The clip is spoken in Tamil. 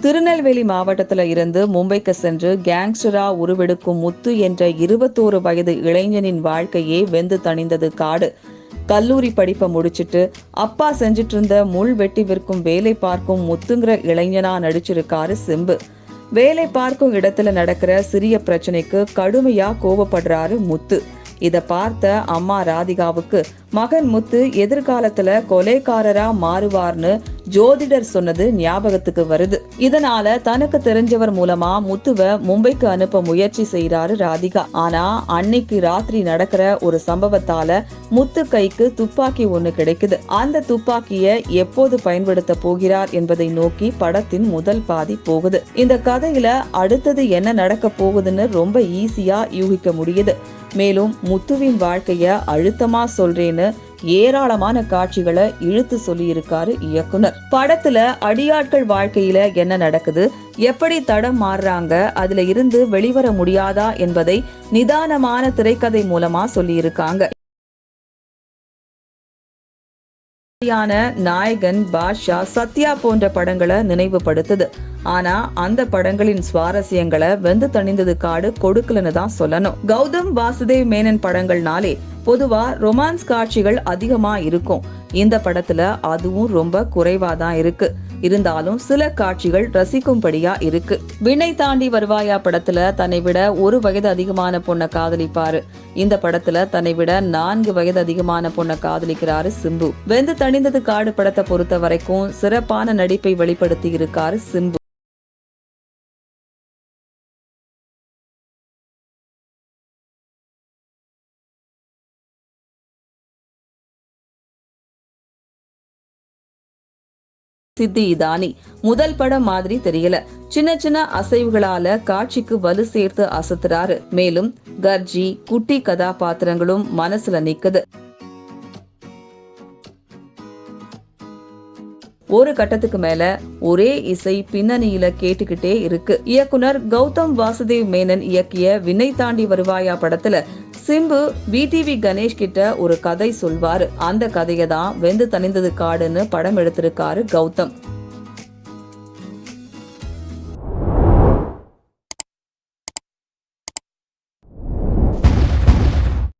திருநெல்வேலி மாவட்டத்துல இருந்து மும்பைக்கு சென்று கேங்ஸ்டரா உருவெடுக்கும் முத்து என்ற 21 வயது இளைஞனின் வாழ்க்கையே வெந்து தணிந்தது காடு. கல்லூரி படிப்பை முடிச்சிட்டு அப்பா செஞ்சிட்டு இருந்த முள் வெட்டி விற்கும் வேலை பார்க்கும் முத்துங்கிற இளைஞனா நடிச்சிருக்காரு சிம்பு. வேலை பார்க்கும் இடத்துல நடக்கிற சிறிய பிரச்சனைக்கு கடுமையா கோபப்படுறாரு முத்து. இத பார்த்த அம்மா ராதிகாவுக்கு மகன் முத்து எதிர்காலத்துல கொலைக்காரரா மாறுவார்னு ஜோதிடர் சொன்னது ஞாபகத்துக்கு வருது. இதனால தனக்கு தெரிஞ்சவர் மூலமா முத்துவ மும்பைக்கு அனுப்ப முயற்சி செய்யறாரு ராதிகா. ஆனா அன்னைக்கு ராத்திரி நடக்கிற ஒரு சம்பவத்தால முத்து கைக்கு துப்பாக்கி ஒண்ணு கிடைக்குது. அந்த துப்பாக்கிய எப்போது பயன்படுத்த போகிறார் என்பதை நோக்கி படத்தின் முதல் பாதி போகுது. இந்த கதையில அடுத்தது என்ன நடக்க போகுதுன்னு ரொம்ப ஈஸியா யூகிக்க முடியுது. மேலும் முத்துவின் வாழ்க்கைய அழுத்தமா சொல்றேன்னு ஏராளமான காட்சிகளை இழுத்து சொல்லி இருக்காரு இயக்குனர். படத்துல அடியாட்கள் வாழ்க்கையில என்ன நடக்குது, எப்படி தடம் மாறுறாங்க, அதுல இருந்து வெளிவர முடியாதா என்பதை நிதானமான திரைக்கதை மூலமா சொல்லி இருக்காங்க. நாயகன், பாஷா, சத்யா போன்ற படங்களை நினைவுபடுத்துது. ஆனா அந்த படங்களின் சுவாரஸ்யங்களை வெந்து தணிந்தது காடு கொடுக்கலன்னு தான் சொல்லணும். கௌதம் வாசுதேவ் மேனன் படங்கள்னாலே பொதுவா ரொமான்ஸ் காட்சிகள் அதிகமா இருக்கும். இந்த படத்துல அதுவும் ரொம்ப குறைவா தான் இருக்கு. இருந்தாலும் சில காட்சிகள் ரசிக்கும்படியா இருக்கு. வினை தாண்டி வருவாயா படத்துல தன்னை விட 1 வயது அதிகமான பொண்ணை காதலிப்பாரு. இந்த படத்துல தன்னை விட 4 வயது அதிகமான பொண்ணை காதலிக்கிறாரு சிம்பு. வெந்து தணிந்தது காடு படத்தை பொறுத்த வரைக்கும் சிறப்பான நடிப்பை வெளிப்படுத்தி இருக்காரு சிம்பு. சித்தி இதானி முதல் படம் மாதிரி தெரியல. சின்ன சின்ன அசைவுகளால காட்சிக்கு வலு சேர்த்து அசத்துறாரு. மேலும் கர்ஜி, குட்டி கதாபாத்திரங்களும் மனசுல நிக்குது. ஒரு கட்டத்துக்கு மேல ஒரே இசை பின்னணியில கேட்டுக்கிட்டே இருக்கு. இயக்குனர் கௌதம் வாசுதேவ் மேனன் இயக்கிய வினை தாண்டி வருவாயா படத்துல சிம்பு VTV கணேஷ் கிட்ட ஒரு கதை சொல்வாரு. அந்த கதையை தான் வெந்து தணிந்தது காடுன்னு படம் எடுத்திருக்காரு கௌதம்.